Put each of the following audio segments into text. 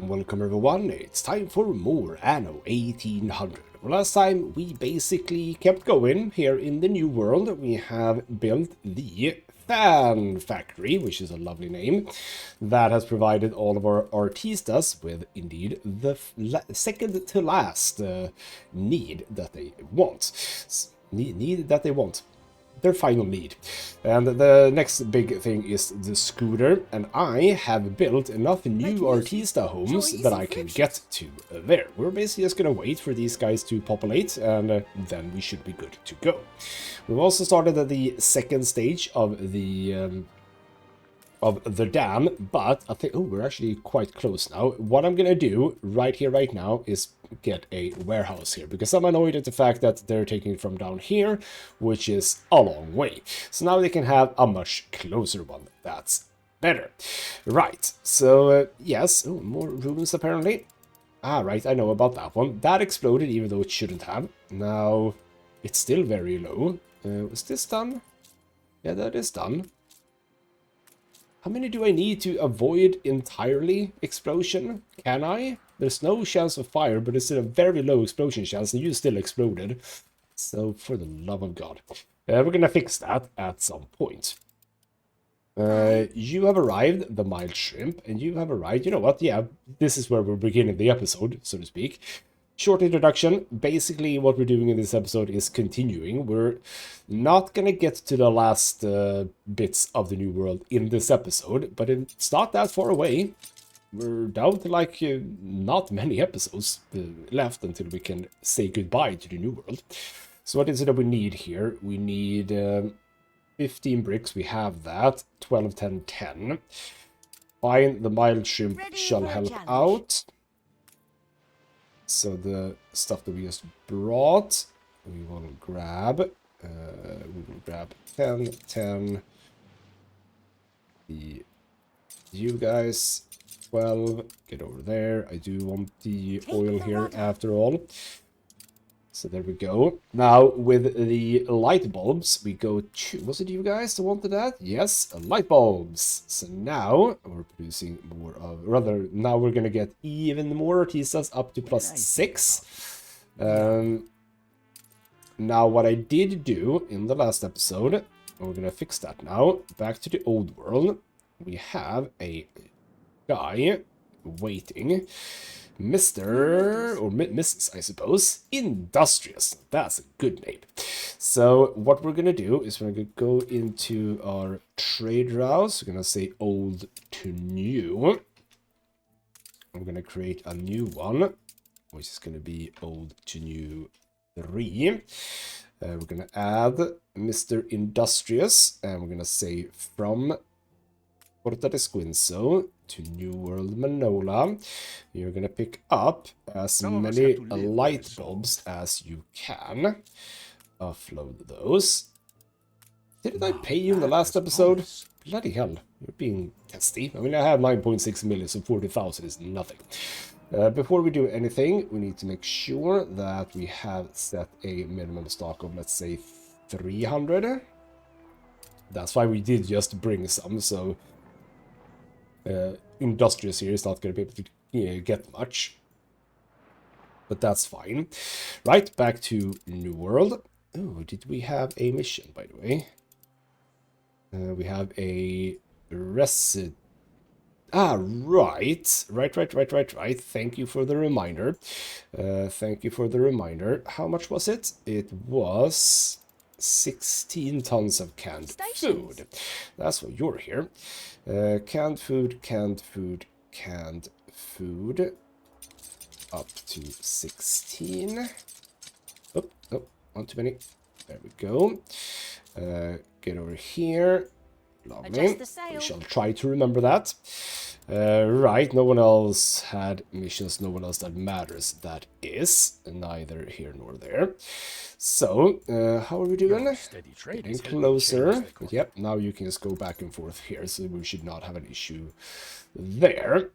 welcome everyone. It's time for more Anno 1800. Well, last time we basically kept going here in the new world. We have built the Fan Factory, which is a lovely name, that has provided all of our artistas with indeed the second to last need that they want. Need that they want. Their final need. And the next big thing is the scooter, and I have built enough new artista homes that I can get to there. We're basically just gonna wait for these guys to populate, and then we should be good to go. We've also started at the second stage of the dam, but I think, oh, we're actually quite close now. What I'm gonna do right here, right now, is get a warehouse here, because I'm annoyed at the fact that they're taking it from down here, which is a long way. So now they can have a much closer one. That's better. Right, so, yes, oh, more ruins apparently. Ah, right, I know about that one. That exploded, even though it shouldn't have. Now, it's still very low. Is this done? Yeah, that is done. How many do I need to avoid entirely explosion? Can I? There's no chance of fire, but it's a very low explosion chance, and you still exploded. So, for the love of God. We're gonna fix that at some point. You have arrived, the mild shrimp, and you have arrived. You know what? Yeah, this is where we're beginning the episode, so to speak. Short introduction. Basically, what we're doing in this episode is continuing. We're not gonna get to the last bits of the new world in this episode, but it's not that far away. We're down to like not many episodes left until we can say goodbye to the new world. So what is it that we need here? We need 15 bricks. We have that. 12, 10, 10. Fine, the mild shrimp shall help out. So the stuff that we just brought, we will grab. We will grab 10, 10. You guys, 12. Get over there. I do want the oil here after all. So there we go. Now with the light bulbs, we go to, was it you guys that wanted that? Yes, light bulbs. So now we're producing more of, rather, now we're gonna get even more artistas up to +6. Now what I did do in the last episode, we're gonna fix that now. Back to the old world. We have a guy waiting. Mr. or Mrs. I suppose, Industrious. That's a good name. So what we're gonna do is we're gonna go into our trade routes. We're gonna say old to new. I'm gonna create a new one, which is gonna be old to new 3. We're gonna add Mr. Industrious, and we're gonna say from Porta de Squinzo to New World Manola. You're gonna pick up as many light bulbs as you can. Offload those. Didn't I pay you in the last episode? Bloody hell, you're being testy. I mean, I have 9.6 million, so 40,000 is nothing. Before we do anything, we need to make sure that we have set a minimum stock of, let's say, 300. That's why we did just bring some, so Industrious here is not going to be able to get much, but that's fine. Right, back to New World. Oh, did we have a mission, by the way? We have a resident. Ah, right. Thank you for the reminder. Thank you for the reminder. How much was it? It was 16 tons of canned food. That's why you're here. Canned food, canned food, canned food. Up to 16. Oh, one too many. There we go. Get over here. Lovely. We shall try to remember that. Right, no one else had missions, no one else that matters. That is neither here nor there. So, how are we doing? Getting closer. But yep, now you can just go back and forth here, so we should not have an issue there.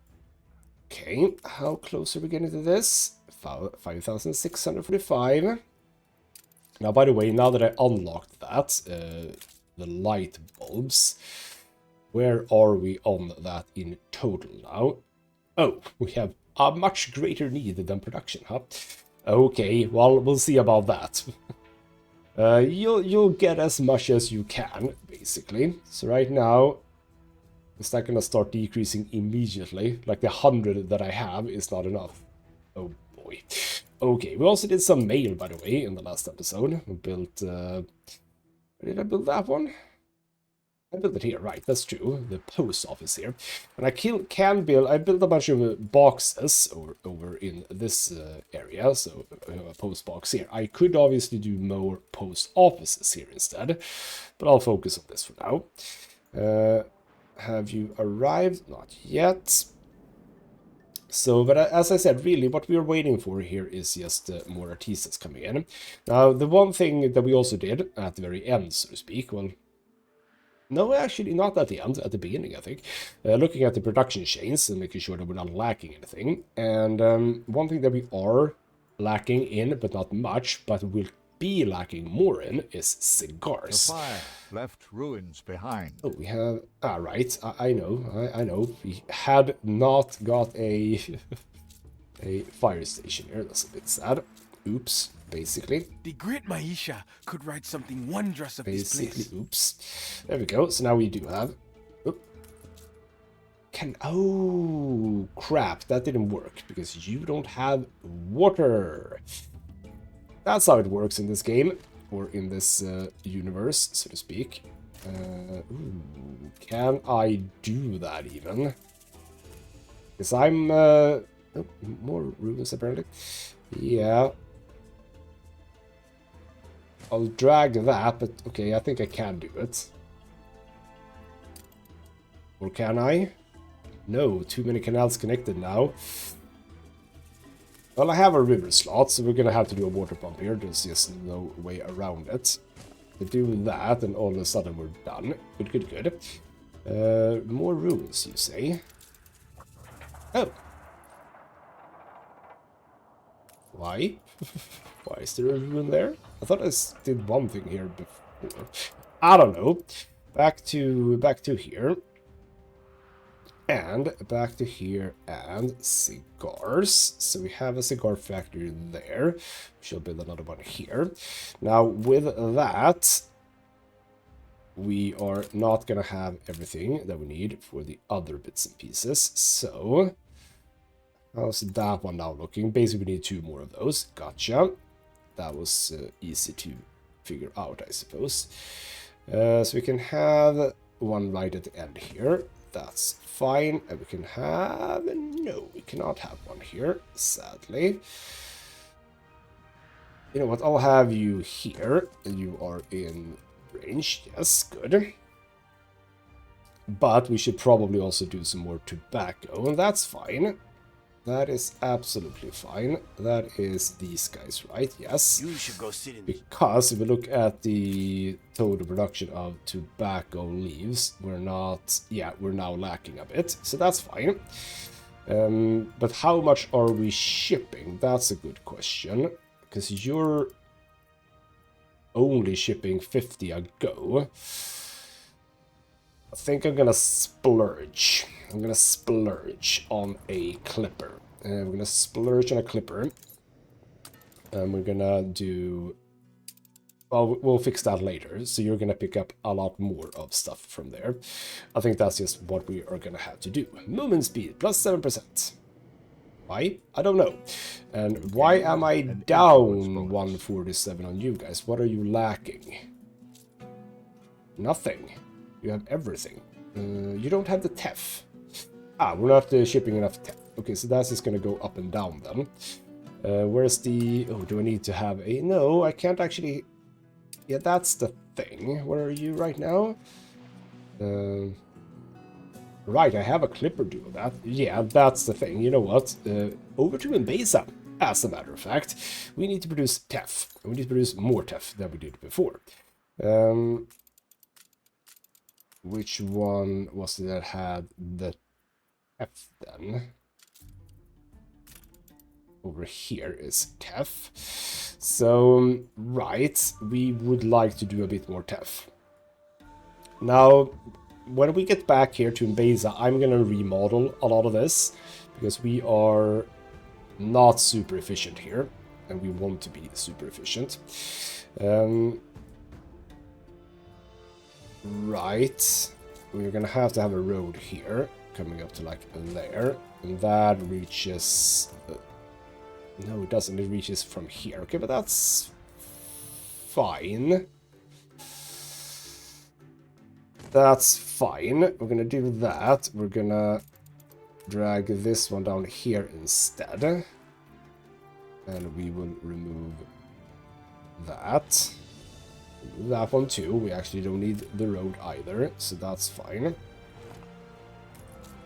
Okay, how close are we getting to this? 5,645. Now, by the way, now that I unlocked that, the light bulbs, where are we on that in total now? Oh, we have a much greater need than production, huh? Okay, well, we'll see about that. You'll get as much as you can, basically. So right now, is that gonna start decreasing immediately? Like the 100 that I have is not enough. Oh boy. Okay, we also did some mail, by the way, in the last episode. We built, where did I build that one? I built it here, right, that's true. The post office here. And I built a bunch of boxes over in this area, so a post box here. I could obviously do more post offices here instead, but I'll focus on this for now. Have you arrived? Not yet. So, but as I said, really, what we are waiting for here is just more artisans coming in. Now, the one thing that we also did at the very end, so to speak, well, no, actually not at the end, at the beginning, I think. Looking at the production chains and making sure that we're not lacking anything. And one thing that we are lacking in, but not much, but will be lacking more in, is cigars. The fire left ruins behind. Oh, we have... Ah, right, I know. We had not got a, a fire station here, that's a bit sad. Oops. Basically. The great Maisha could write something wondrous of this place. Oops. There we go. So now we do have... Oh, crap. That didn't work because you don't have water. That's how it works in this game. Or in this universe, so to speak. Can I do that even? Because I'm... oh, more ruins apparently. Yeah. I'll drag that, but okay, I think I can do it. Or can I? No, too many canals connected now. Well, I have a river slot, so we're gonna have to do a water pump here. There's just no way around it. We do that, and all of a sudden we're done. Good. More ruins, you say? Oh. Why? Why is there a ruin there? I thought I did one thing here before. I don't know. Back to here. And back to here and cigars. So we have a cigar factory there. We shall build another one here. Now with that, we are not gonna have everything that we need for the other bits and pieces. So how's that one now looking? Basically we need 2 more of those. Gotcha. That was easy to figure out, I suppose. So we can have one right at the end here. That's fine. And we can have... No, we cannot have one here, sadly. You know what? I'll have you here. And you are in range. Yes, good. But we should probably also do some more tobacco. And that's fine. That is absolutely fine. That is these guys, right? Yes. You should go sit in. Because if we look at the total production of tobacco leaves, we're not... Yeah, we're now lacking a bit. So that's fine. But how much are we shipping? That's a good question. Because you're only shipping 50 a go. I think I'm gonna splurge. I'm gonna splurge on a clipper. We're gonna splurge on a clipper. And we're gonna do... Well, we'll fix that later. So you're gonna pick up a lot more of stuff from there. I think that's just what we are gonna have to do. Movement speed, plus 7%. Why? I don't know. And why am I down 147 on you guys? What are you lacking? Nothing. You have everything. You don't have the TEF. Ah, we're not shipping enough TEF. Okay, so that's just going to go up and down then. Where's the... Oh, do I need to have a... No, I can't actually... Yeah, that's the thing. Where are you right now? Right, I have a clipper doing that. Yeah, that's the thing. You know what? Over to Mbeza, as a matter of fact. We need to produce TEF. We need to produce more TEF than we did before. Which one was it that had the TEF then? Over here is TEF. So, right, we would like to do a bit more TEF. Now, when we get back here to Mbeza, I'm going to remodel a lot of this. because we are not super efficient here, and we want to be super efficient. Right, we're gonna have to have a road here coming up to like there, and that reaches no, it doesn't, it reaches from here. Okay, but that's fine. That's fine. We're gonna do that. We're gonna drag this one down here instead, and we will remove that. That one too. We actually don't need the road either, so that's fine.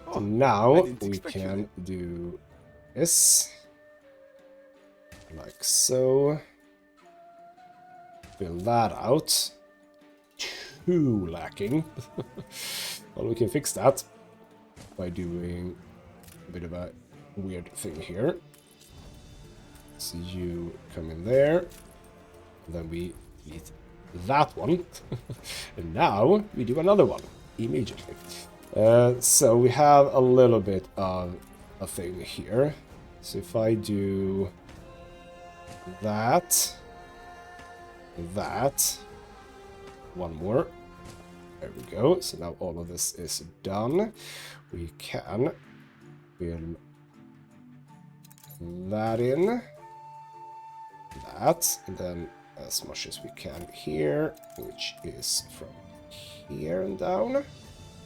Oh, So now I didn't we expect you can do this, like so. Fill that out. 2 lacking. Well, we can fix that by doing a bit of a weird thing here. So you come in there, then we delete that one, and now we do another one immediately. So we have a little bit of a thing here. So if I do that, one more, there we go. So now all of this is done. We can fill that in, that, and then as much as we can here, which is from here and down.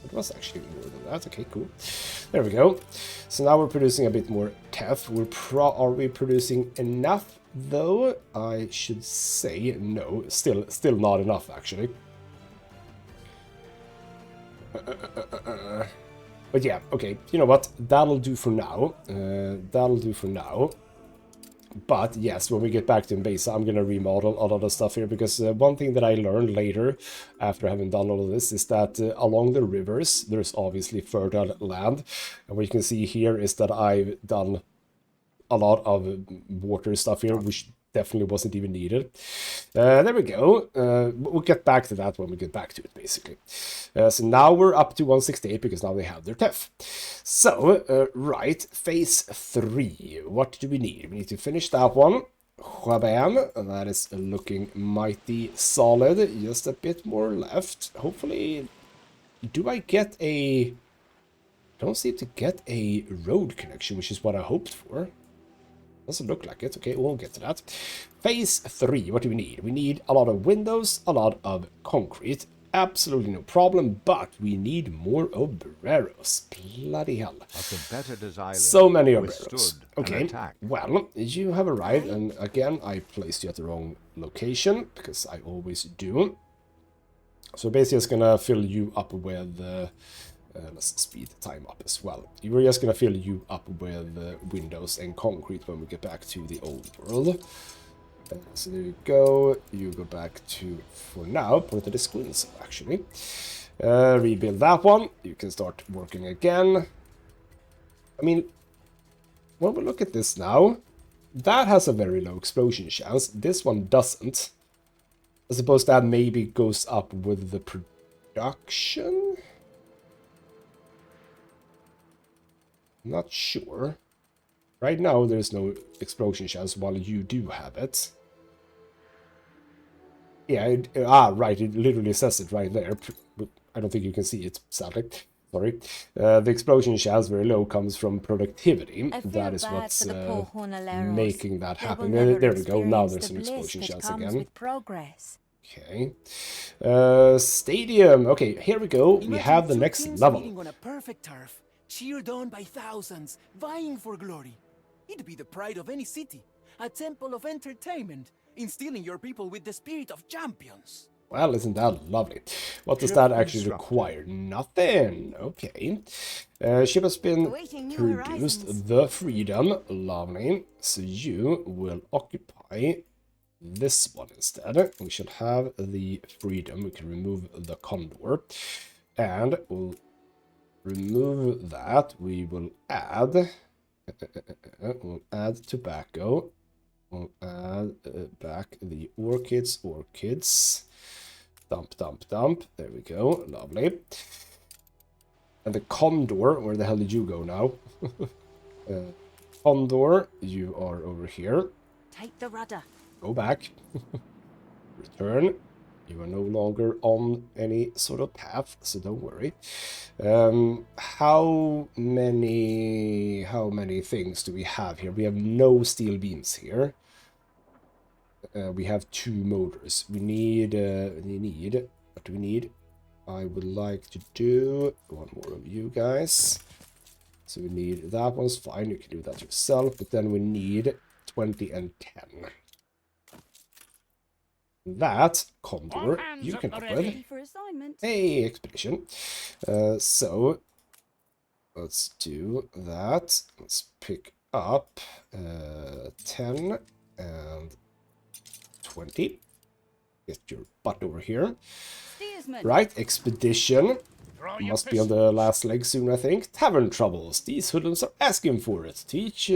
It was actually more than that. Okay, cool. There we go. So now we're producing a bit more TEF. Are we producing enough though? I should say no. Still not enough actually. But yeah, okay. You know what? That'll do for now. That'll do for now. But yes, when we get back to Mbesa, I'm going to remodel a lot of stuff here, because one thing that I learned later, after having done all of this, is that along the rivers, there's obviously fertile land. And what you can see here is that I've done a lot of water stuff here, which definitely wasn't even needed. There we go. We'll get back to that when we get back to it, basically. So now we're up to 168, because now they have their TEF. So, right, phase 3. What do we need? We need to finish that one. Whabam, and that is looking mighty solid. Just a bit more left. Hopefully, do I get a... I don't seem to get a road connection, which is what I hoped for. Doesn't look like it. Okay, we'll get to that. Phase 3, what do we need? We need a lot of windows, a lot of concrete. Absolutely no problem, but we need more obreros. Bloody hell. A competitor's island So many obreros. withstood an Okay, attack. well, you have arrived, and again, I placed you at the wrong location, because I always do. So basically, it's gonna fill you up with... let's speed the time up as well. We're just going to fill you up with windows and concrete when we get back to the old world. So there you go. You go back to, for now, Puerto de Squinzo, actually. Rebuild that one. You can start working again. I mean, when we look at this now, that has a very low explosion chance. This one doesn't. I suppose that maybe goes up with the production? Not sure. Right now, there's no explosion chance, while you do have it. Yeah, right, it literally says it right there. But I don't think you can see it, sadly. Sorry. The explosion chance, very low, comes from productivity. That is what's making that happen. There we go, now there's an explosion chance again. Okay. Stadium. Okay, here we go. We have the next level. On a perfect turf, cheered on by thousands, vying for glory. It'd be the pride of any city, a temple of entertainment, instilling your people with the spirit of champions. Well, isn't that lovely? What does that actually require? Nothing. Okay. Ship has been produced. The freedom. Lovely. So you will occupy this one instead. We should have the freedom. We can remove the condor. And we'll remove that. We will add... we'll add tobacco. We'll add back the orchids. Dump, dump, dump. There we go. Lovely. And the condor, where the hell did you go now? Condor, you are over here. Take the rudder. Go back. Return. You are no longer on any sort of path, so don't worry. How many things do we have here? We have no steel beams here. We have 2 motors. We need, what do we need? I would like to do one more of you guys. So we need, that one's fine, you can do that yourself, but then we need 20 and 10. That, Condor, you can help with. For assignment. Hey, expedition. So, let's do that. Let's pick up 10 and 20. Get your butt over here. Steersman. Right, expedition. Must be on the last leg soon, I think. Tavern troubles. These hoodlums are asking for it. To each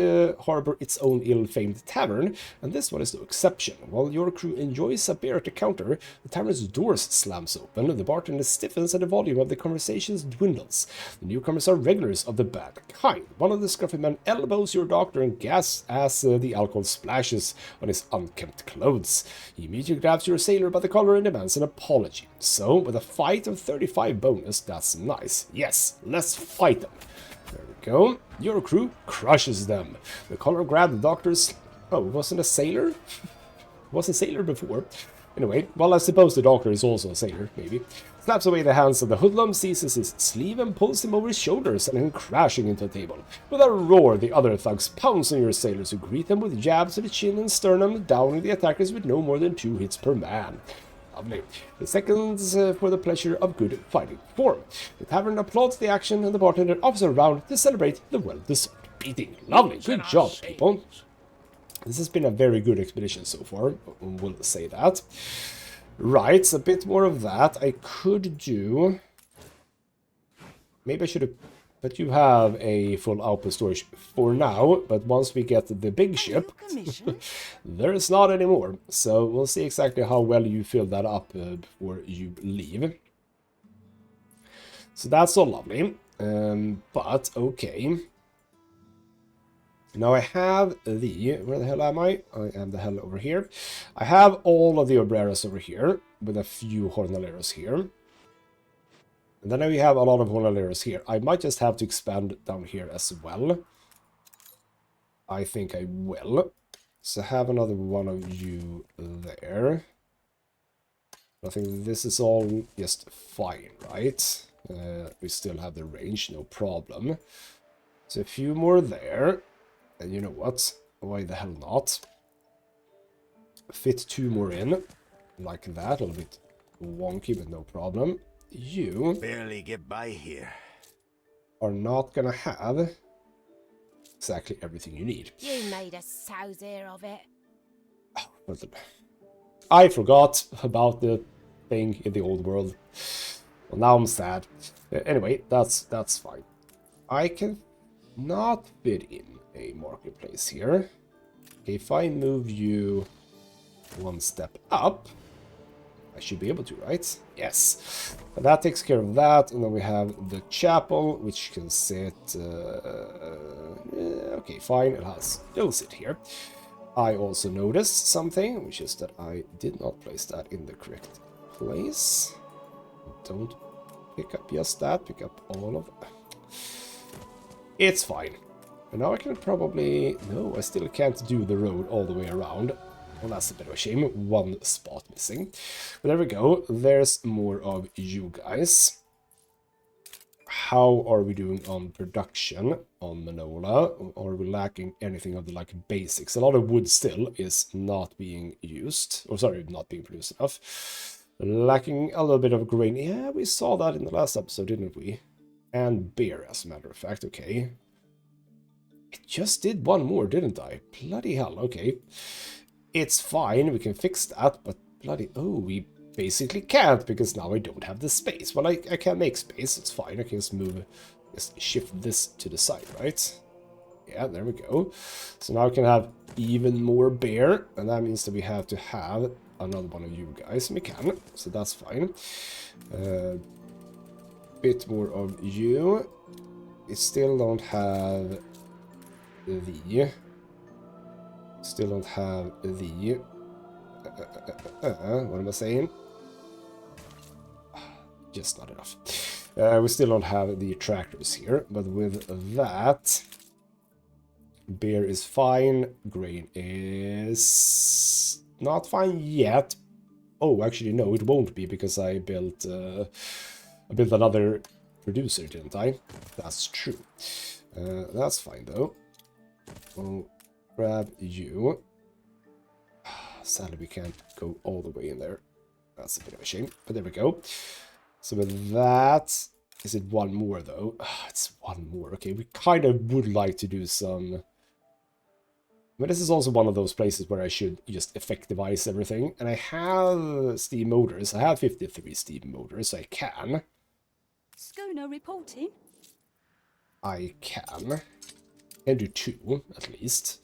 harbor its own ill-famed tavern, and this one is no exception. While your crew enjoys a beer at the counter, the tavern's doors slams open, the bartender stiffens, and the volume of the conversations dwindles. The newcomers are regulars of the bad kind. One of the scruffy men elbows your doctor and gasps as the alcohol splashes on his unkempt clothes. He immediately grabs your sailor by the collar and demands an apology. So, with a fight of 35 bonus, that's nice. Yes, let's fight them. There we go. Your crew crushes them. The collar grabbed the doctor's... Oh, wasn't a sailor? Was a sailor before. Anyway, well, I suppose the doctor is also a sailor, maybe. Snaps away the hands of the hoodlum, seizes his sleeve and pulls him over his shoulders, and then crashing into a table. With a roar, the other thugs pounce on your sailors, who greet them with jabs to the chin and sternum, downing the attackers with no more than 2 hits per man. Lovely. The seconds for the pleasure of good fighting form. The tavern applauds the action, and the bartender offers a round to celebrate the well-deserved beating. Lovely. Good job, people. This has been a very good expedition so far, we'll say that. Right, a bit more of that. I could do... Maybe I should have... But you have a full output storage for now, but once we get the big ship, there is not anymore. So we'll see exactly how well you fill that up before you leave. So that's all lovely. But, okay. Now I have the... Where the hell am I? I am the hell over here. I have all of the Obreras over here, with a few Jornaleros here. And then we have a lot of Jornaleros here. I might just have to expand down here as well. I think I will. So have another one of you there. I think this is all just fine, right? We still have the range, no problem. So a few more there. And you know what? Why the hell not? Fit 2 more in. Like that. A little bit wonky, but no problem. You barely get by here. Are not gonna have exactly everything you need. You made a sow's ear of it. Oh, I forgot about the thing in the old world. Well, now I'm sad. Anyway, that's fine. I can not fit in a marketplace here. Okay, if I move you 1 step up, I should be able to, right? Yes. And that takes care of that. And then we have the chapel, which can sit... okay, fine. It'll sit here. I also noticed something, which is that I did not place that in the correct place. Don't pick up just that. Pick up all of it. It's fine. And now I can probably... No, I still can't do the road all the way around. Well, that's a bit of a shame. 1 spot missing. But there we go. There's more of you guys. How are we doing on production on Manola? Are we lacking anything of the like basics? A lot of wood still is not being used. Or sorry, not being produced enough. Lacking a little bit of grain. Yeah, we saw that in the last episode, didn't we? And beer, as a matter of fact. Okay. I just did 1 more, didn't I? Bloody hell. Okay. It's fine, we can fix that, but bloody... Oh, we basically can't, because now I don't have the space. Well, I can make space, it's fine. I can just move... Just shift this to the side, right? Yeah, there we go. So now I can have even more bear, and that means that we have to have another one of you guys, and we can, so that's fine. Bit more of you. We still don't have the... Still don't have the... what am I saying? Just not enough. We still don't have the tractors here, but with that... Beer is fine, grain is... not fine yet. Oh, actually, no, it won't be, because I built another producer, didn't I? That's true. That's fine, though. We'll grab you. Sadly, we can't go all the way in there. That's a bit of a shame, but there we go. So with that... Is it one more, though? It's one more. Okay, we kind of would like to do some... But this is also one of those places where I should just effectivize everything. And I have steam motors. I have 53 steam motors, so I can. Schooner reporting. I can. And do 2, at least.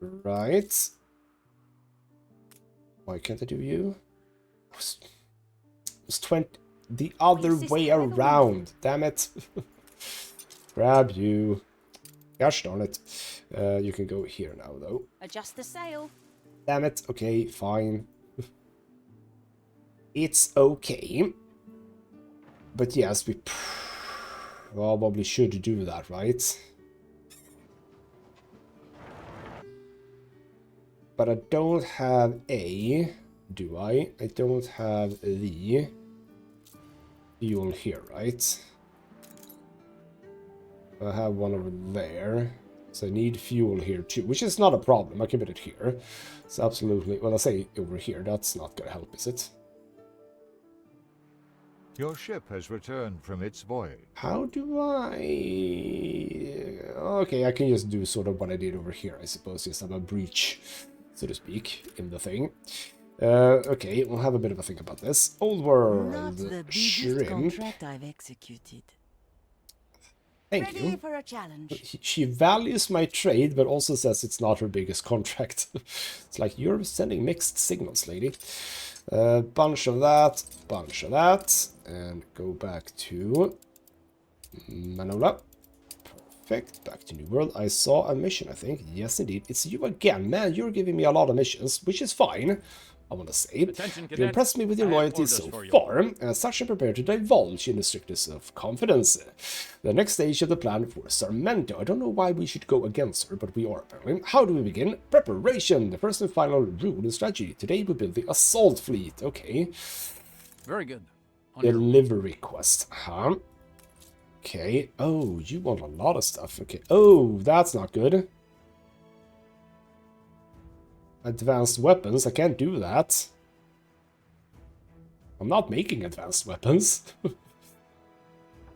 Right. Why can't I do you? It was 20... The other way around. Damn it. Grab you. Gosh darn it. You can go here now, though. Adjust the sail. Damn it. Okay, fine. It's okay. But yes, we probably should do that, right? But I don't have a... Do I? I don't have the... fuel here, right? I have one over there. So I need fuel here too, which is not a problem. I can put it here. It's absolutely... Well, I say over here. That's not going to help, is it? Your ship has returned from its voyage. How do I... Okay, I can just do sort of what I did over here, I suppose. Just have a breach, so to speak, in the thing. Okay, we'll have a bit of a think about this. Old World Not the biggest Shrimp. contract I've executed. Thank Ready you. for a challenge. She values my trade, but also says it's not her biggest contract. It's like, you're sending mixed signals, lady. Bunch of that, and go back to Manola. Perfect, back to New World. I saw a mission, I think. Yes, indeed. It's you again. Man, you're giving me a lot of missions, which is fine. I want to say. You impressed me with your loyalty so far. As such, I'm prepared to divulge in the strictest of confidence. The next stage of the plan for Sarmento. I don't know why we should go against her, but we are apparently. How do we begin? Preparation. The first and final rule and strategy. Today we build the assault fleet. Okay. Very good. Delivery quest. Huh? Okay. Oh, you want a lot of stuff. Okay. Oh, that's not good. Advanced weapons, I can't do that. I'm not making advanced weapons.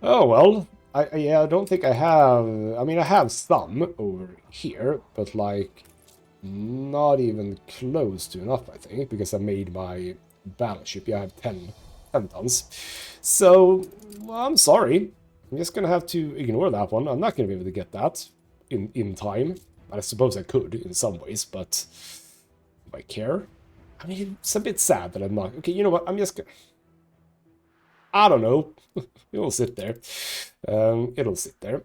Oh well, I don't think I have... I mean, I have some over here, but like, not even close to enough, I think, because I made my battleship. Yeah, I have 10 tons. So, well, I'm sorry. I'm just gonna have to ignore that one. I'm not gonna be able to get that in time. I suppose I could in some ways, but... Do I care? I mean, it's a bit sad that I'm not... Okay, you know what? I'm just gonna... I don't know. It'll sit there. It'll sit there.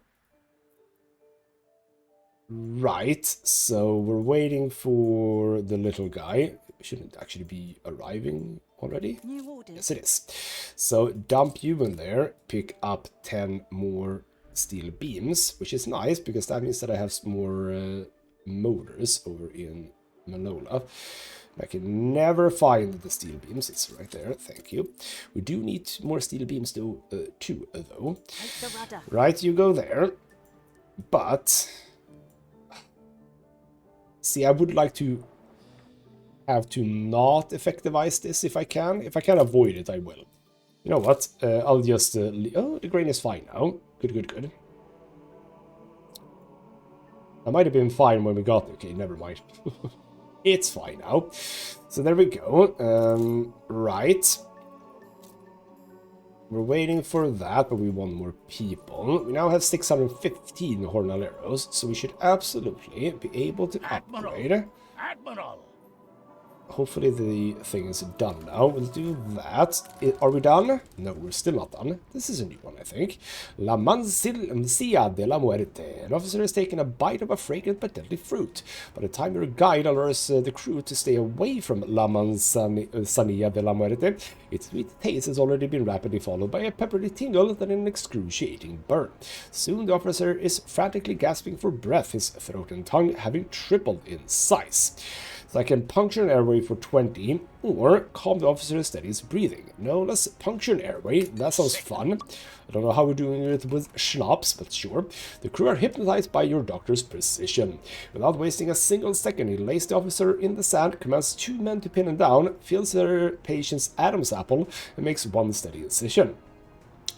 Right, so we're waiting for the little guy. Shouldn't actually be arriving already. New orders. Yes, it is. So dump you in there. Pick up 10 more steel beams, which is nice, because that means that I have some more motors over in... Manola. I can never find the steel beams. It's right there. Thank you. We do need more steel beams though, too, though. Take the rudder. Right, you go there. But... See, I would like to have to not effectivize this if I can. If I can avoid it, I will. You know what? I'll just... oh, the grain is fine now. Good, good, good. I might have been fine when we got there. Okay, never mind. It's fine now. So there we go. Right. We're waiting for that, but we want more people. We now have 615 Hornaleros, so we should absolutely be able to upgrade. Admiral! hopefully the thing is done now. We'll do that. Are we done? No, we're still not done. This is a new one, I think. La Mancia de la Muerte. An officer has taken a bite of a fragrant but deadly fruit. By the time your guide allures the crew to stay away from La Manzanilla de la Muerte, its sweet taste has already been rapidly followed by a peppery tingle then an excruciating burn. Soon the officer is frantically gasping for breath, his throat and tongue having tripled in size. So I can puncture an airway for 20, or calm the officer and steady his breathing. No, let's puncture an airway. That sounds fun. I don't know how we're doing it with schnapps, but sure. The crew are hypnotized by your doctor's precision. Without wasting a single second, he lays the officer in the sand, commands 2 men to pin him down, fills their patient's Adam's apple, and makes one steady incision.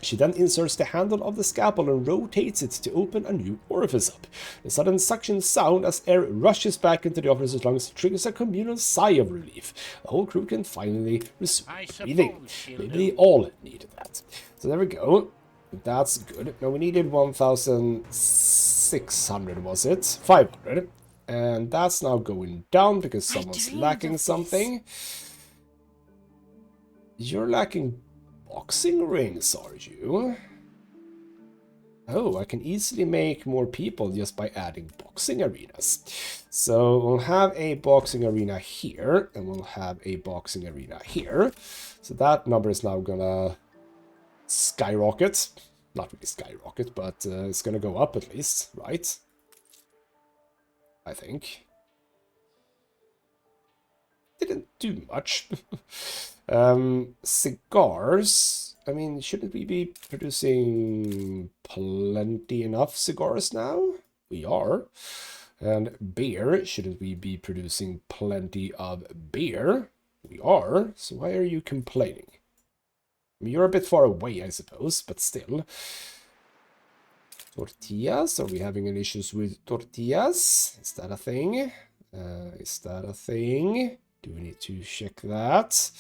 She then inserts the handle of the scalpel and rotates it to open a new orifice up. The sudden suction sound as air rushes back into the officer's lungs triggers a communal sigh of relief. The whole crew can finally resume breathing. Maybe they all needed that. So there we go. That's good. Now we needed 1,600, was it? 500. And that's now going down because someone's lacking something. You're lacking boxing rings, are you? Oh, I can easily make more people just by adding boxing arenas. So we'll have a boxing arena here, and we'll have a boxing arena here. So that number is now gonna skyrocket. Not really skyrocket, but it's gonna go up at least, right? I think. Didn't do much. Cigars. I mean, shouldn't we be producing plenty enough cigars now? We are. And beer. Shouldn't we be producing plenty of beer? We are. So why are you complaining? I mean, you're a bit far away, I suppose, but still. Tortillas. Are we having any issues with tortillas? Is that a thing? Is that a thing? Do we need to check that?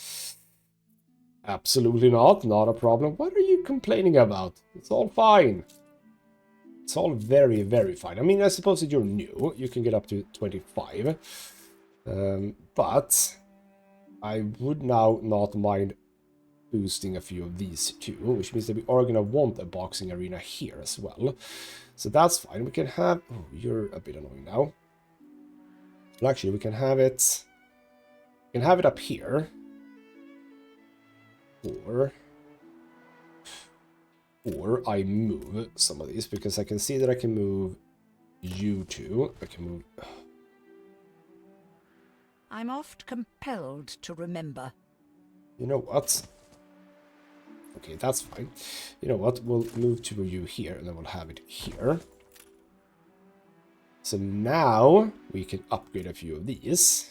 Absolutely not. Not a problem. What are you complaining about? It's all fine. It's all very, very fine. I mean, I suppose that you're new. You can get up to 25. But I would now not mind boosting a few of these too, which means that we are going to want a boxing arena here as well. So that's fine. We can have... Oh, you're a bit annoying now. Well, actually, we can have it... We can have it up here. Or I move some of these, because I can see that I can move you two. I can move... I'm oft compelled to remember. You know what? Okay, that's fine. You know what? We'll move to you here, and then we'll have it here. So now we can upgrade a few of these.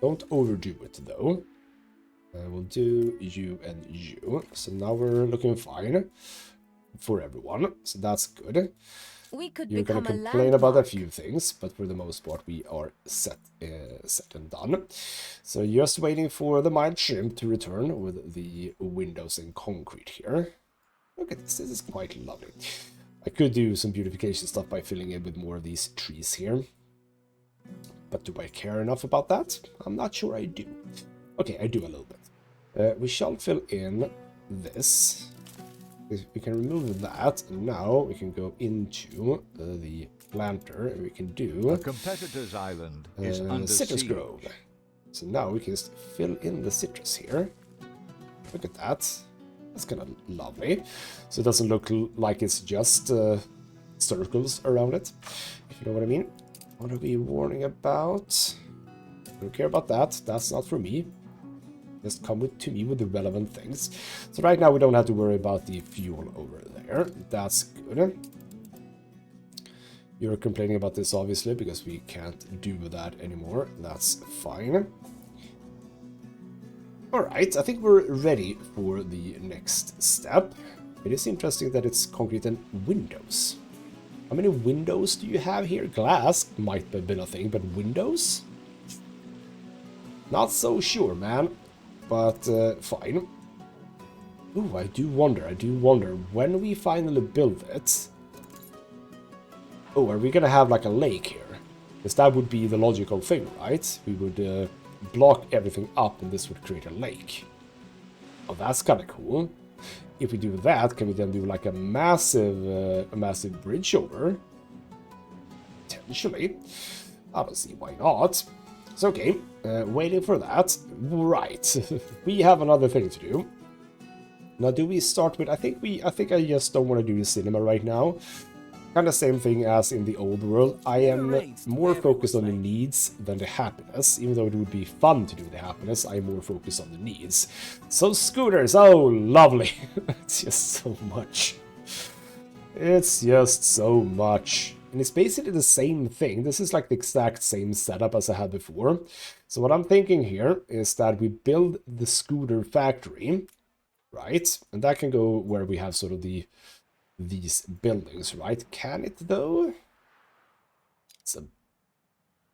Don't overdo it, though. We'll do you and you. So now we're looking fine for everyone. So that's good. We could You're going become to a complain about a landmark. few things, but for the most part we are set and done. So just waiting for the mild shrimp to return with the windows in concrete here. Look at this. This is quite lovely. I could do some beautification stuff by filling in with more of these trees here. But do I care enough about that? I'm not sure I do. Okay, I do a little bit. We shall fill in this. We can remove that, and now we can go into the planter, and we can do A competitor's island is under citrus siege. grove. So now we can just fill in the citrus here. Look at that. That's kind of lovely. So it doesn't look like it's just circles around it, if you know what I mean. What are we warning about? I don't care about that. That's not for me. Just come to me with the relevant things. So right now we don't have to worry about the fuel over there. That's good. You're complaining about this, obviously, because we can't do that anymore. That's fine. Alright, I think we're ready for the next step. It is interesting that it's concrete and windows. How many windows do you have here? Glass might have been a thing, but windows? Not so sure, man. But fine. Ooh, I do wonder when we finally build it. Oh, are we gonna have like a lake here? Because that would be the logical thing, right? We would block everything up, and this would create a lake. Oh, that's kind of cool. If we do that, can we then do like a massive bridge over? Potentially. I don't see why not. It's okay. Waiting for that. Right. We have another thing to do. Now, do we start with... I think I just don't want to do the cinema right now. Kind of same thing as in the old world. I am more focused on the needs than the happiness. Even though it would be fun to do the happiness, I'm more focused on the needs. So scooters, oh lovely. It's just so much. It's just so much. And it's basically the same thing. This is like the exact same setup as I had before. So what I'm thinking here is that we build the scooter factory, right? And that can go where we have sort of these buildings, right? Can it though? It's a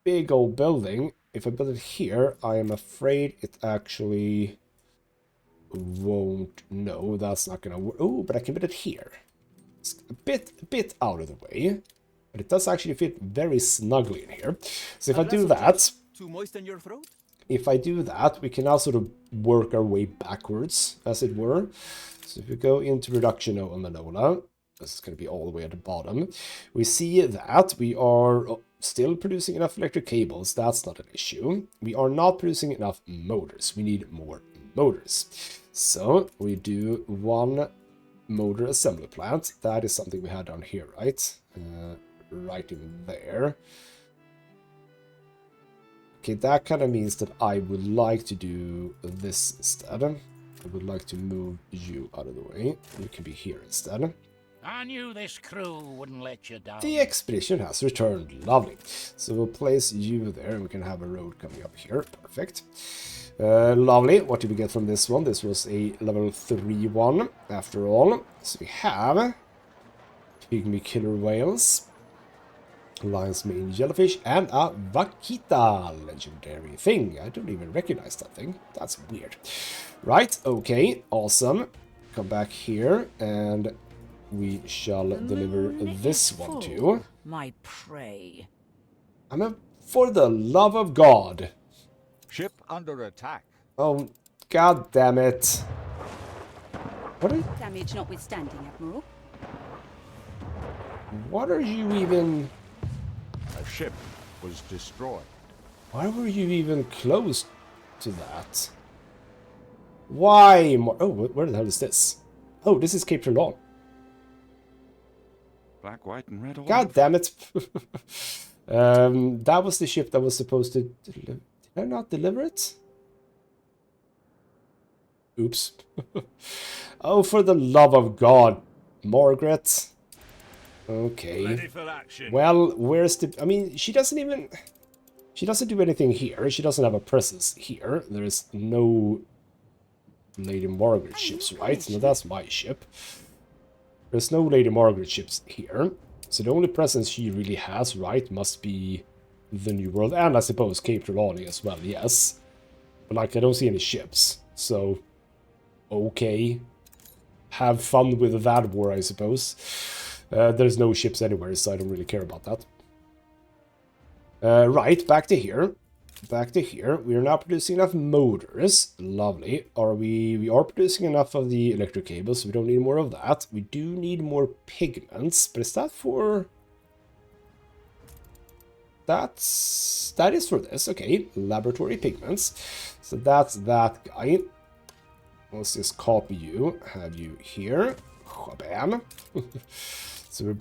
big old building. If I build it here, I am afraid it actually won't. No, that's not gonna work. Oh, but I can build it here. It's a bit out of the way, but it does actually fit very snugly in here. So if I do that, To moisten your throat? if I do that, we can now sort of work our way backwards, as it were. So if we go into reduction on Manola, this is going to be all the way at the bottom. We see that we are still producing enough electric cables. That's not an issue. We are not producing enough motors. We need more motors. So we do one motor assembly plant. That is something we had down here, right? Right in there. Okay, that kind of means that I would like to do this instead. I would like to move you out of the way. You can be here instead. I knew this crew wouldn't let you down. The expedition has returned. Lovely. So we'll place you there, and we can have a road coming up here. Perfect. Lovely. What did we get from this one? This was a level 3 one, after all. So we have pygmy killer whales, lion's mane jellyfish, and a vaquita, legendary thing. I don't even recognize that thing. That's weird. Right, okay, awesome. Come back here, and we shall deliver this one too. My prey. For the love of God. Ship under attack. Oh, god damn it. Damage notwithstanding, Admiral. What are you even... A ship was destroyed. Why were you even close to that? Why? Oh, where the hell is this? Oh, this is Cape Trelawney. Black, white, and red. God damn it. That was the ship that was supposed to... Did I not deliver it? Oops. Oh, for the love of God, Margaret. Okay. Ready for action. Well, where's the... I mean, she doesn't even... She doesn't do anything here. She doesn't have a presence here. There's no Lady Margaret ships, right? No, that's my ship. There's no Lady Margaret ships here. So the only presence she really has, right, must be the New World. And I suppose Cape Trelawney as well, yes. But, like, I don't see any ships. So, okay. Have fun with that war, I suppose. There's no ships anywhere, so I don't really care about that. Right, back to here. Back to here. We are now producing enough motors. Lovely. We are producing enough of the electric cables, so we don't need more of that. We do need more pigments, but is that for... That is for this, okay. Laboratory pigments. So that's that guy. Let's just copy you, have you here. Bam. So we're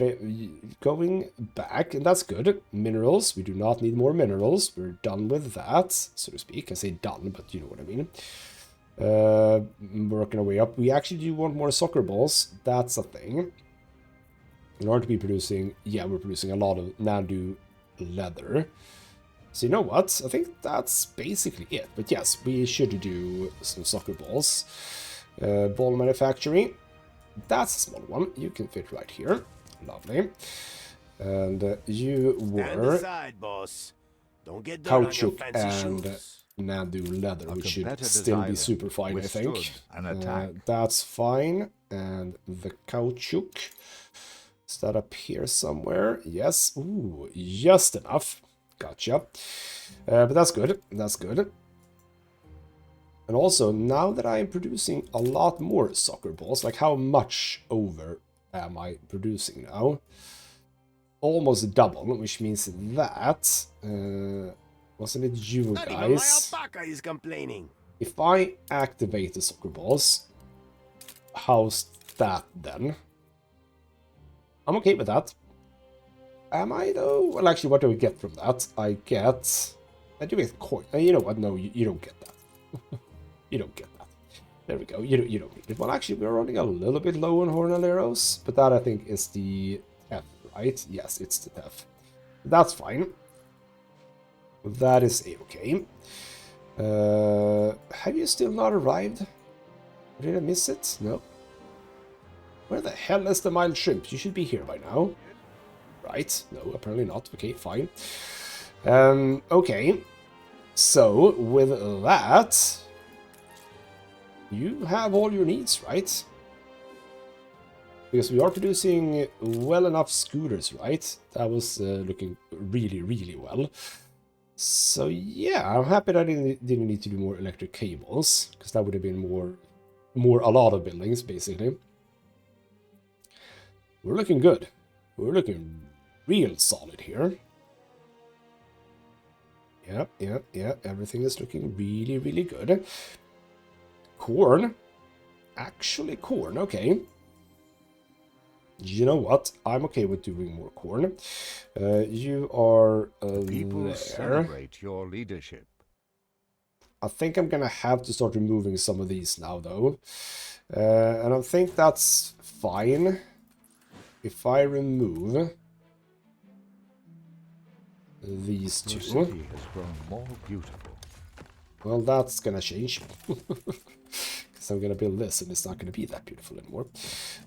going back, and that's good. Minerals, we do not need more minerals. We're done with that, so to speak. I say done, but you know what I mean. Working our way up. We actually do want more soccer balls. That's a thing. In order to be producing, yeah, we're producing a lot of Nandu leather. So you know what? I think that's basically it. But yes, we should do some soccer balls. Ball manufacturing. That's a small one. You can fit right here. Lovely. And you were aside, boss. Don't get caoutchouc and Nandu leather, which should still be super fine, I think. That's fine. And the caoutchouc. Is that up here somewhere? Yes. Ooh, just enough. Gotcha. But that's good. That's good. And also, now that I am producing a lot more soccer balls, like how much over am I producing now? Almost double, which means that, wasn't it you Not even my guys? alpaca is complaining. If I activate the soccer balls, how's that then? I'm okay with that. Am I though? Well, actually, what do we get from that? I do get coin. You know what? No, you don't get that. You don't get that. There we go. You don't need it. Well, actually, we're running a little bit low on hornal arrows, but that I think is the F, right? Yes, it's the F. That's fine. That is a-okay. Have you still not arrived? Did I miss it? No. Where the hell is the mild shrimp? You should be here by now. Right. No, apparently not. Okay, fine. Okay. So, with that, you have all your needs, right? Because we are producing well enough scooters, right? That was looking really, really well. So yeah, I'm happy that I didn't need to do more electric cables, because that would have been a lot of buildings, basically. We're looking good. We're looking real solid here. Yeah, everything is looking really, really good. Corn. Actually, corn, okay. You know what? I'm okay with doing more corn. You are People there. celebrate your leadership. I think I'm gonna have to start removing some of these now, though. And I think that's fine. If I remove these Your two, city has grown more beautiful. well, that's gonna change. Because I'm gonna build this, and it's not gonna be that beautiful anymore.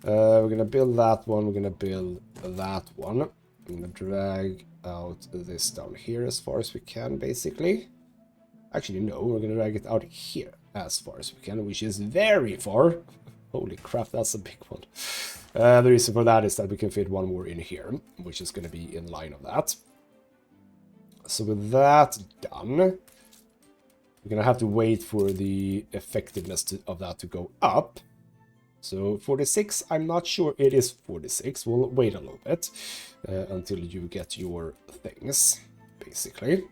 We're gonna build that one. We're gonna build that one. I'm gonna drag out this down here as far as we can, basically. Actually, no, we're gonna drag it out here as far as we can, which is very far. Holy crap, that's a big one. The reason for that is that we can fit one more in here, which is gonna be in line of that. So with that done, we're gonna have to wait for the effectiveness of that to go up. So 46, I'm not sure it is 46. We'll wait a little bit until you get your things, basically.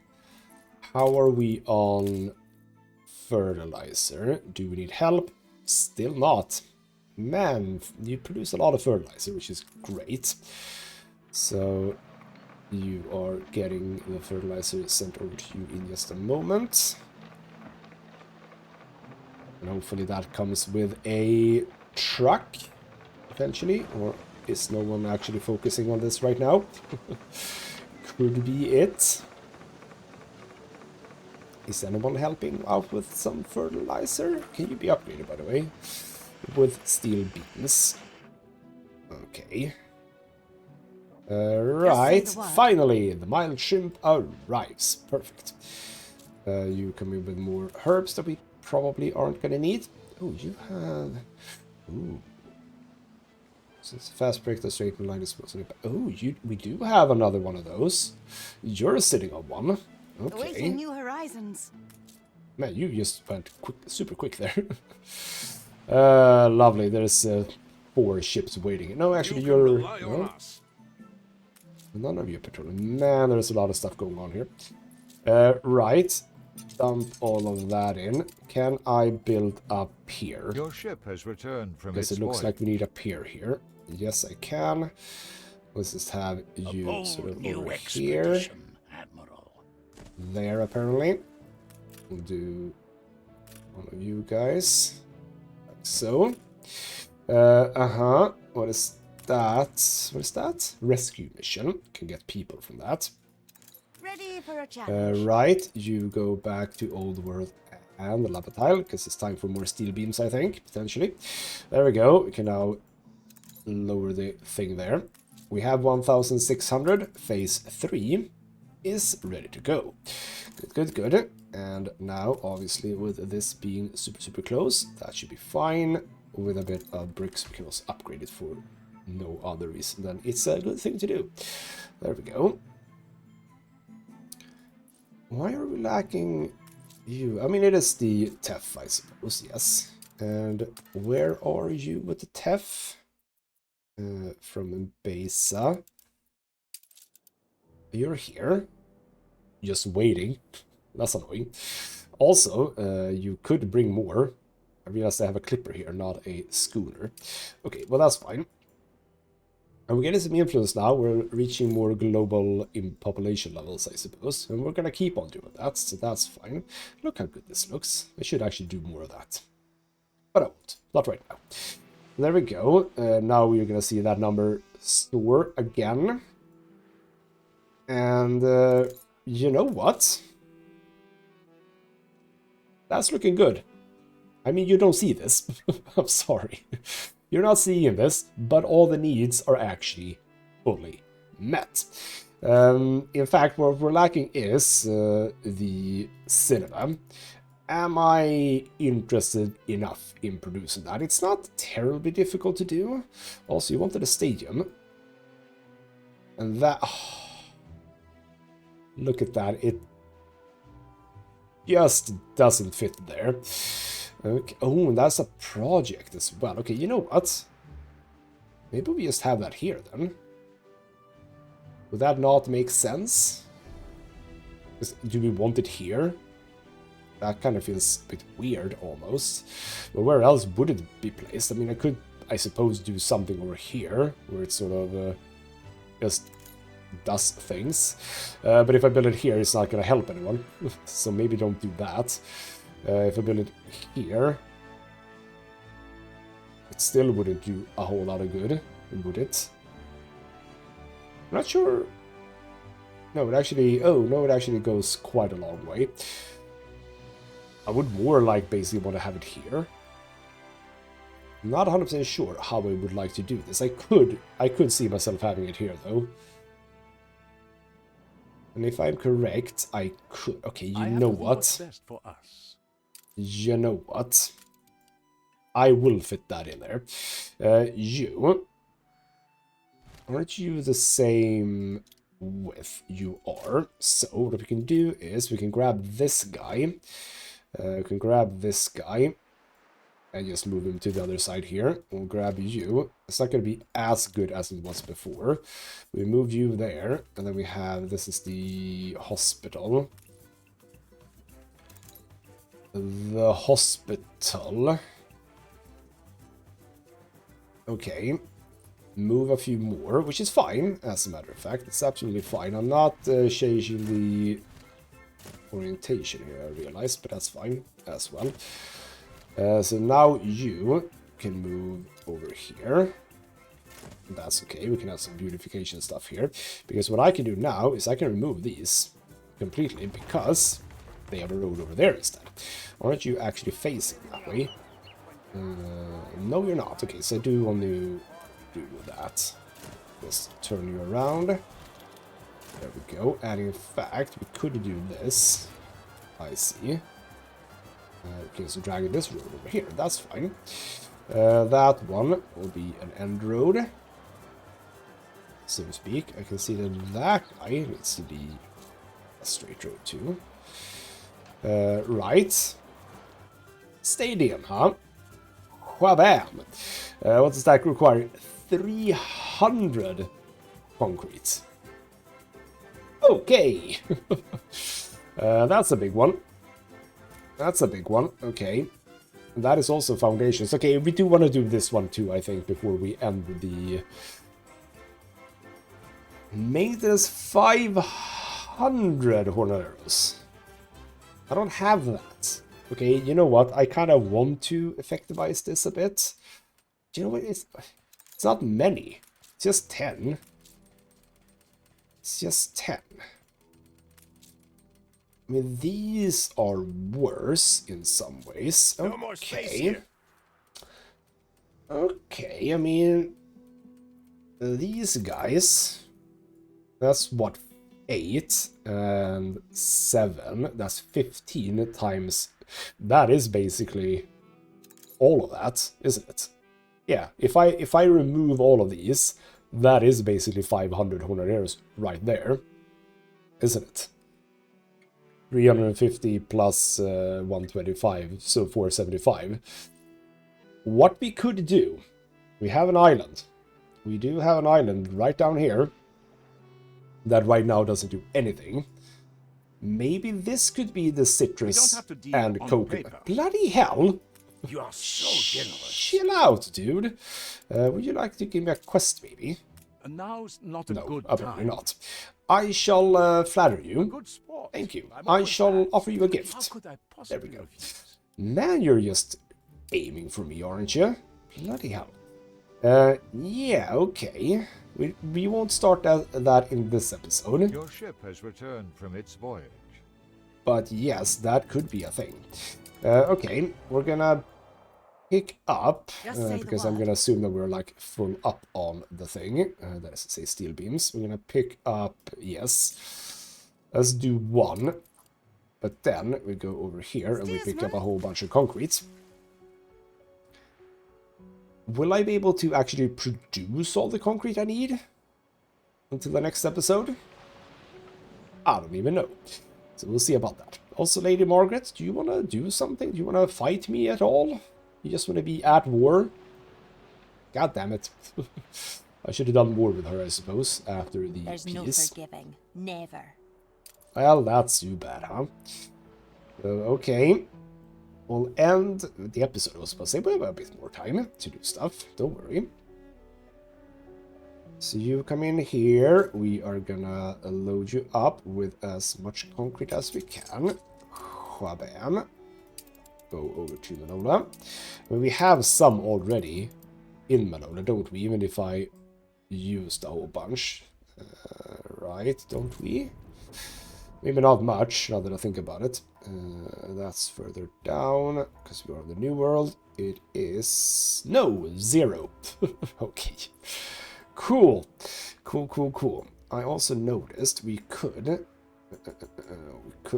How are we on fertilizer? Do we need help? Still not. Man, you produce a lot of fertilizer, which is great. So you are getting the fertilizer sent over to you in just a moment. And hopefully that comes with a truck, eventually. Or is no one actually focusing on this right now? Could be it. Is anyone helping out with some fertilizer? Can you be upgraded, by the way? With steel beams. Okay. Right. Finally, the mild shrimp arrives. Perfect. You come in with more herbs that we probably aren't gonna need. Oh, you have... Ooh. Since fast break, the straight line is supposed to be... Oh, we do have another one of those. You're sitting on one. Okay. Awaiting new horizons. Man, you just went quick, super quick there. Lovely. There's 4 ships waiting. No, actually, you're... No? None of you patrolling. Man, there's a lot of stuff going on here. Right. Dump all of that in. Can I build up here? Your ship has returned from Because its it looks voyage. like we need a pier here. Yes, I can. Let's just have you sort of New over here. expedition, Admiral. There, apparently. We'll do one of you guys. Like so. What is that? What is that? Rescue mission. Can get people from that. Ready for a challenge. Right, you go back to Old World and the lava tile, because it's time for more steel beams, I think, potentially. There we go. We can now lower the thing there. We have 1,600. Phase 3 is ready to go. Good. And now, obviously, with this being super close, that should be fine. With a bit of bricks, we can also upgrade it for no other reason than it's a good thing to do. There we go. Why are we lacking I mean, it is the TEF, I suppose, yes. And where are you with the TEF? From Mbesa. You're here. Just waiting. That's annoying. Also, you could bring more. I realized I have a clipper here, not a schooner. Okay, well that's fine. And we're getting some influence now. We're reaching more global in population levels, I suppose. And we're gonna keep on doing that, so that's fine. Look how good this looks. I should actually do more of that. But I won't. Not right now. There we go. Now we're gonna see that number soar again. And you know what? That's looking good. I mean, you don't see this. I'm sorry. You're not seeing this, but all the needs are actually fully met. In fact, what we're lacking is the cinema. Am I interested enough in producing that? It's not terribly difficult to do. Also, you wanted a stadium. And that... Oh, look at that. It just doesn't fit there. Okay. Oh, and that's a project as well. Okay, you know what? Maybe we just have that here then. Would that not make sense? Do we want it here? That kind of feels a bit weird almost. But where else would it be placed? I mean, I could, I suppose, do something over here where it sort of just does things. But if I build it here, it's not going to help anyone. So maybe don't do that. If I build it here, it still wouldn't do a whole lot of good, would it? I'm not sure. No, it actually... Oh, no, it actually goes quite a long way. I would more like basically want to have it here. I'm not 100% sure how I would like to do this. I could see myself having it here, though. And if I'm correct, I could... Okay, you know what? Best for us. You know what? I will fit that in there. You... Aren't you the same width? You are. So what we can do is we can grab this guy. We can grab this guy. And just move him to the other side here. We'll grab you. It's not going to be as good as it was before. We move you there. And then we have... This is the hospital. The hospital. Okay. Move a few more, which is fine, as a matter of fact. It's absolutely fine. I'm not changing the orientation here, I realize, but that's fine as well. So now you can move over here. That's okay. We can have some beautification stuff here. Because what I can do now is I can remove these completely because they have a road over there instead. Aren't you actually facing that way? No, you're not. Okay, so I do want to do that. Just turn you around. There we go. And in fact, we could do this. I see. Okay, so dragging this road over here. That's fine. That one will be an end road, so to speak. I can see that that guy needs to be a straight road too. Right. Stadium, huh? Whabam! What does that require? 300 concrete. Okay. That's a big one. That's a big one. Okay. That is also foundations. Okay, we do want to do this one too, I think, before we end the maintenance. 500 horneros. I don't have that. Okay, you know what? I kind of want to effectivize this a bit. Do you know what? It's not many. It's just 10. It's just 10. I mean, these are worse in some ways. Okay. No more space here. Okay, I mean, these guys, that's what, 8 and 7, that's 15 times, that is basically all of that, isn't it? Yeah, if I remove all of these, that is basically 500 horneros right there, isn't it? 350 plus 125, so 475. What we could do, we have an island. We do have an island right down here that right now doesn't do anything. Maybe this could be the citrus have to deal and on coconut. paper. Bloody hell! You are so generous. Chill out, dude. Would you like to give me a quest, maybe? And now's not a No, good apparently time. not. I shall flatter you. Good sport. Thank you. I'm I always shall glad. offer you a How gift. could I possibly we go. refuse? Man, you're just aiming for me, aren't you? Bloody hell. Yeah, okay. We won't start that in this episode. Your ship has returned from its voyage. But yes, that could be a thing. Okay, we're gonna pick up, Just say the because I'm word. gonna assume that we're like full up on the thing. That is to say steel beams. We're gonna pick up, yes. Let's do one. But then we go over here and we pick up a whole bunch of concrete. Will I be able to actually produce all the concrete I need until the next episode? I don't even know. So we'll see about that. Also, Lady Margaret, do you want to do something? Do you want to fight me at all? You just want to be at war? God damn it. I should have done war with her, I suppose, after the There's no peace. forgiving. Never. Well, that's too bad, huh? Okay. We'll end the episode, I was supposed to say. We have a bit more time to do stuff. Don't worry. So you come in here. We are gonna load you up with as much concrete as we can. Whabam. Go over to Manola. Well, we have some already in Manola, don't we? Even if I used a whole bunch. Right, don't we? Maybe not much, now that I think about it. That's further down, because we are in the new world. It is... no, 0. Okay. Cool. Cool. I also noticed we could...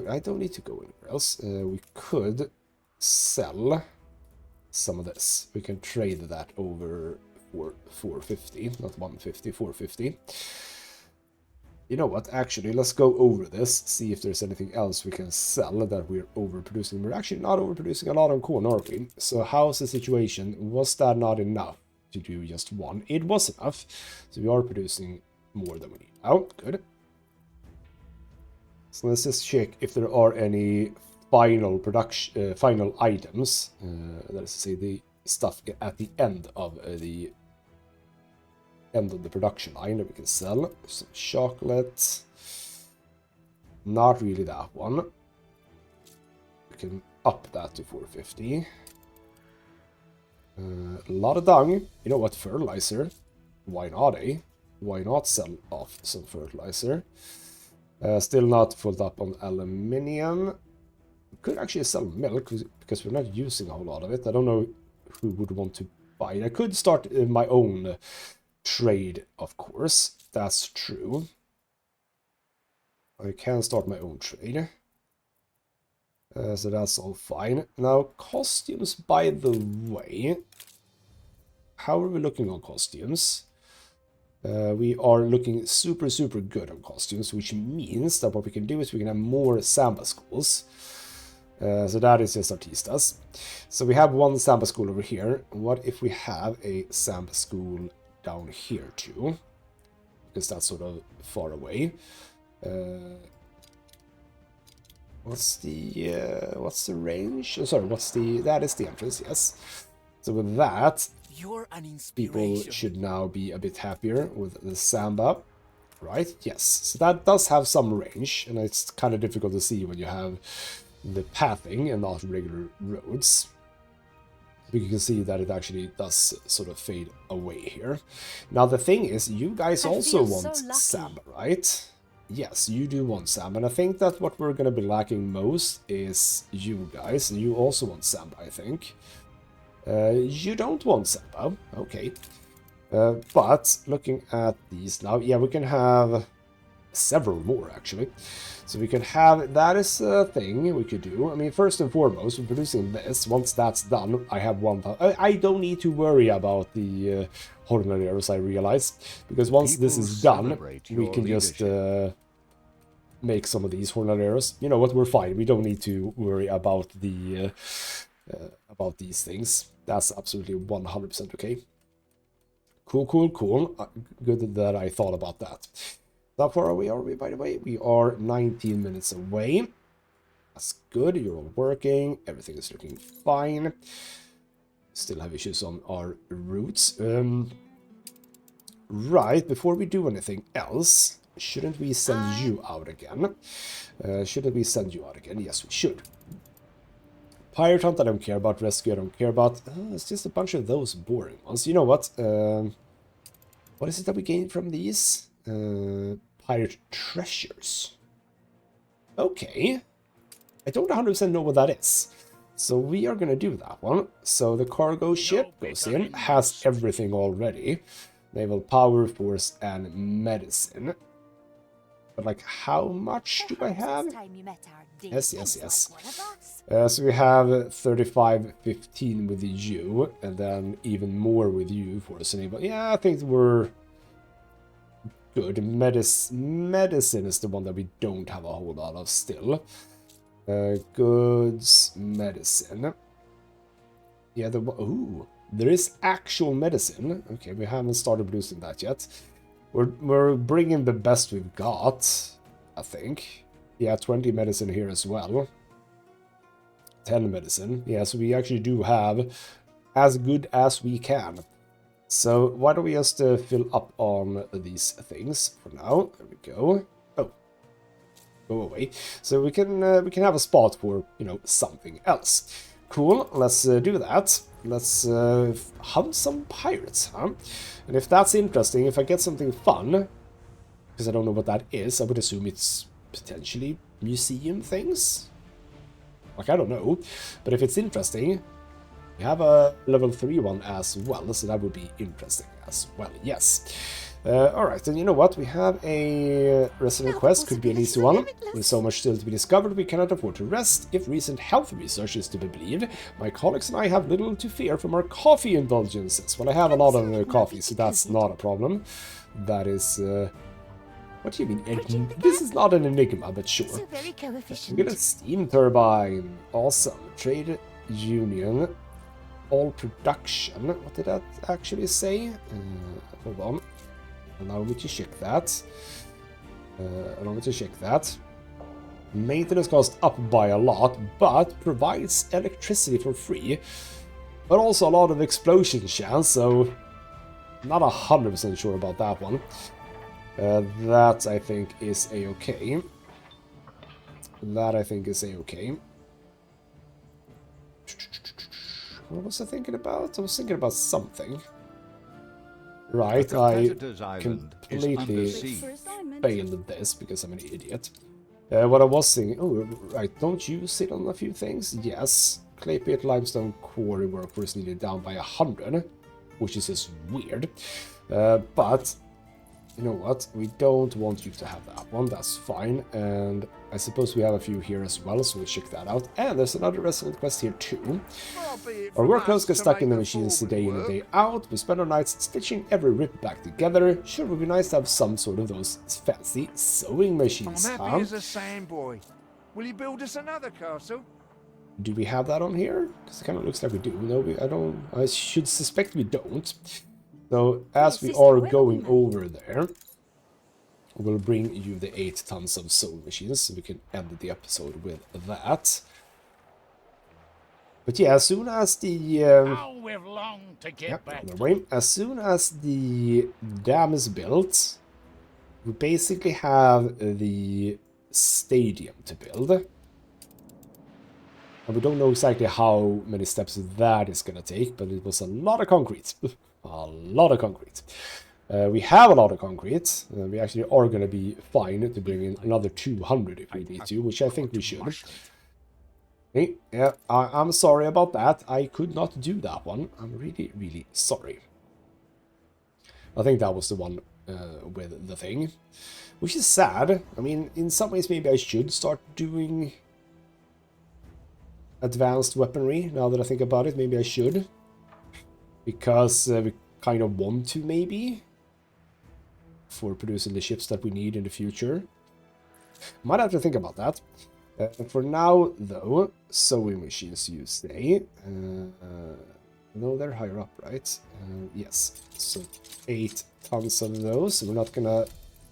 I don't need to go anywhere else. We could sell some of this. We can trade that over for 450, not 150, 450. You know what, actually, let's go over this, see if there's anything else we can sell that we're overproducing. We're actually not overproducing a lot on corn, are we? So how's the situation? Was that not enough to do just one? It was enough, so we are producing more than we need. Oh, good. So let's just check if there are any final production, final items, that is to say the stuff at the end of the production line that we can sell. Some chocolate. Not really that one. We can up that to 450. A lot of dung. You know what? Fertilizer. Why not, eh? Why not sell off some fertilizer? Still not filled up on aluminium. We could actually sell milk because we're not using a whole lot of it. I don't know who would want to buy it. I could start my own trade, of course. That's true. I can start my own trade. So that's all fine. Now, costumes, by the way. How are we looking on costumes? We are looking super good on costumes, which means that what we can do is we can have more Samba schools. So that is just artistas. So we have one Samba school over here. What if we have a Samba school down here too? Because that's sort of far away. What's the range? Oh, sorry, that is the entrance, yes. So with that, You're an people inspiration. should now be a bit happier with the Samba, right? Yes, so that does have some range, and it's kind of difficult to see when you have the pathing and not regular roads. But you can see that it actually does sort of fade away here. Now the thing is, you guys I also feel want so lucky. Samba, right? Yes, you do want Samba, and I think that what we're going to be lacking most is you guys. You also want Samba, I think. You don't want Samba, okay. But looking at these now, yeah, we can have several more actually. So we can have, that is a thing we could do. I mean, first and foremost, we're producing this. Once that's done, I have 1,000. I don't need to worry about the hornarios, I realize. Because once this People is done, celebrate we your can just make some of these hornaderos. You know what? We're fine. We don't need to worry about the about these things. That's absolutely 100% okay. Cool, cool, cool. Good that I thought about that. How far away are we, by the way? We are 19 minutes away. That's good. You're all working. Everything is looking fine. Still have issues on our routes. Right, before we do anything else, shouldn't we send you out again? Shouldn't we send you out again? Yes, we should. Pirate Hunt, I don't care about. Rescue, I don't care about. It's just a bunch of those boring ones. You know what? What is it that we gain from these? Pirate Treasures. Okay. I don't 100% know what that is. So we are going to do that one. So the cargo ship goes in, has everything already. Naval power, force, and medicine. But like, how much do I have? Yes, yes, yes. So we have 35-15 with you, and then even more with you, force and naval. Yeah, I think we're good. Medicine is the one that we don't have a whole lot of still. Goods, medicine. Yeah, ooh, there is actual medicine. Okay, we haven't started producing that yet. We're bringing the best we've got, I think. Yeah, 20 medicine here as well. 10 medicine. Yeah, so we actually do have as good as we can. So why don't we just fill up on these things for now? There we go. Oh, go away. So we can have a spot for, you know, something else. Cool. Let's do that. Let's hunt some pirates, huh? And if that's interesting, if I get something fun, because I don't know what that is, I would assume it's potentially museum things. Like, I don't know. But if it's interesting, we have a level 3 one as well, so that would be interesting as well, yes. Alright, and you know what? We have a resident quest, could be an easy one. With so much still to be discovered, we cannot afford to rest. If recent health research is to be believed, my colleagues and I have little to fear from our coffee indulgences. Well, I have a lot of coffee, so that's not a problem. That is... what do you mean? This is not an enigma, but sure. We get a steam turbine. Awesome. Trade union. All production. What did that actually say? Hold on. Allow me to check that. Maintenance cost up by a lot, but provides electricity for free. But also a lot of explosion chance, so not 100% sure about that one. That I think is a-okay. That I think is a-okay. What was I thinking about? I was thinking about something. Right, I completely failed this because I'm an idiot. What I was thinking... Oh, right, don't you sit on a few things? Yes. Clay pit, limestone, quarry workforce needed down by 100, which is just weird. But... you know what? We don't want you to have that one. That's fine. And I suppose we have a few here as well, so we'll check that out. And there's another resident quest here too. Our workloads get stuck in the machines day in and day out. We spend our nights stitching every rip back together. Sure, it would be nice to have some sort of those fancy sewing machines, I'm happy as a sand boy. Will you build us another castle? Do we have that on here? Because it kind of looks like we do. No, I don't. I should suspect we don't. So, as we are going over there, we'll bring you the 8 tons of sewing machines, so we can end the episode with that. But yeah, as soon as the... Oh, we've long to get back. As soon as the dam is built, we basically have the stadium to build. And we don't know exactly how many steps that is going to take, but it was a lot of concrete. A lot of concrete. We have a lot of concrete. We actually are going to be fine to bring in another 200 if we need to, which I think we should. Okay, yeah, I'm sorry about that. I could not do that one. I'm really, really sorry. I think that was the one with the thing, which is sad. I mean, in some ways, maybe I should start doing advanced weaponry. Now that I think about it, maybe I should. Because we kind of want to, maybe, for producing the ships that we need in the future. Might have to think about that. For now, though, sewing machines, you say. No, they're higher up, right? Yes. So 8 tons of those. We're not gonna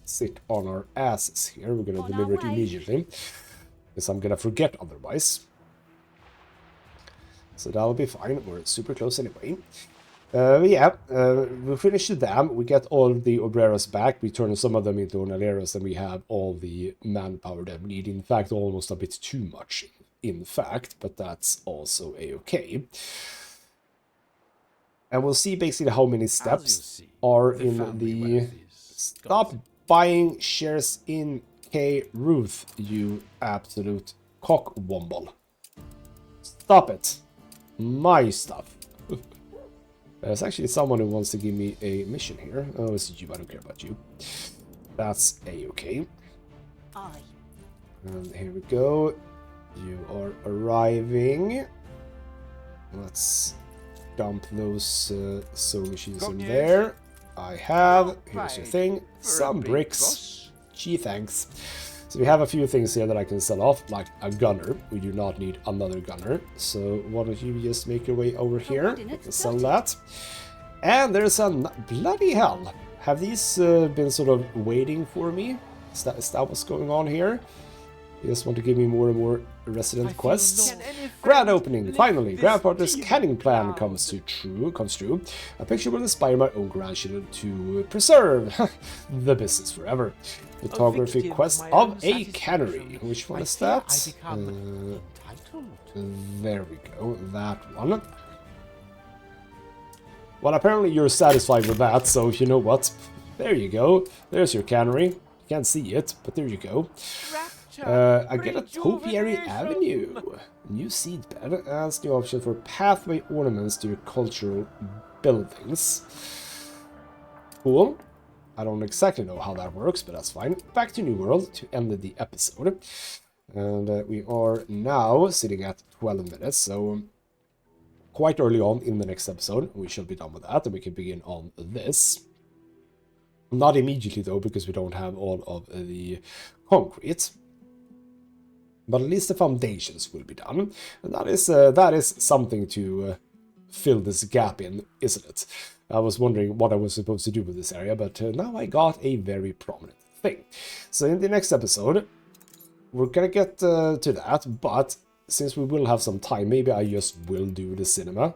sit on our asses here. We're gonna deliver it immediately. Because I'm gonna forget otherwise. So that'll be fine. We're super close anyway. We finish the dam. We get all the obreros back. We turn some of them into onaleros, and we have all the manpower that we need. In fact, almost a bit too much, in fact, but that's also a-okay. And we'll see basically how many steps are in the... Stop buying shares in K. Ruth, you absolute cockwomble. Stop it. My stuff. There's actually someone who wants to give me a mission here. Oh, it's you. I don't care about you. That's a-okay. And here we go. You are arriving. Let's dump those sewing machines in there. I have. Here's your thing. Some bricks. Gee, thanks. So we have a few things here that I can sell off, like a gunner. We do not need another gunner. So why don't you just make your way over here? We can sell that. And there's a... Bloody hell! Have these been sort of waiting for me? Is that what's going on here? You just want to give me more and more resident quests. Grand opening, finally! Grandfather's canning plan comes true. A picture will inspire my own grandchildren to preserve the business forever. Photography quest of a cannery. Which one is that? There we go, that one. Well, apparently you're satisfied with that, so you know what? There you go. There's your cannery. You can't see it, but there you go. I get a topiary avenue. New seed bed adds the option for pathway ornaments to your cultural buildings. Cool. I don't exactly know how that works, but that's fine. Back to New World to end the episode. And we are now sitting at 12 minutes, so quite early on in the next episode. We shall be done with that, and we can begin on this. Not immediately, though, because we don't have all of the concrete. But at least the foundations will be done. And that is something to fill this gap in, isn't it? I was wondering what I was supposed to do with this area, but now I got a very prominent thing. So in the next episode, we're gonna get to that, but since we will have some time, maybe I just will do the cinema.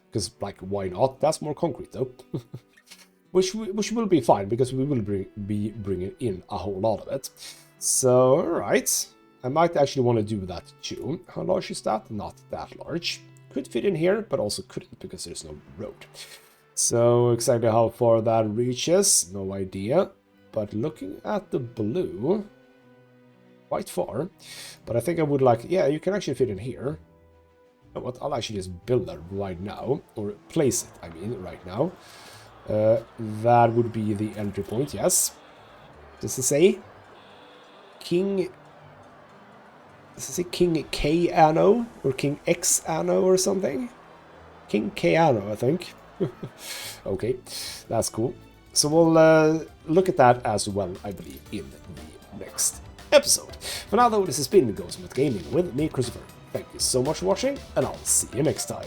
Because, like, why not? That's more concrete, though. which will be fine, because we will be bringing in a whole lot of it. So, alright. I might actually want to do that too. How large is that? Not that large. Could fit in here, but also couldn't because there's no road. So exactly how far that reaches, no idea. But looking at the blue, quite far. But I think I would like, yeah, you can actually fit in here. You know what, I'll actually just build that right now, or place it, I mean, right now. That would be the entry point, yes. Does it say King... Does it say King K Anno? Or King X Anno or something? King K Anno, I think. Okay, that's cool. So we'll look at that as well, I believe, in the next episode. For now, though, this has been Ghostmutgaming with me, Christopher. Thank you so much for watching, and I'll see you next time.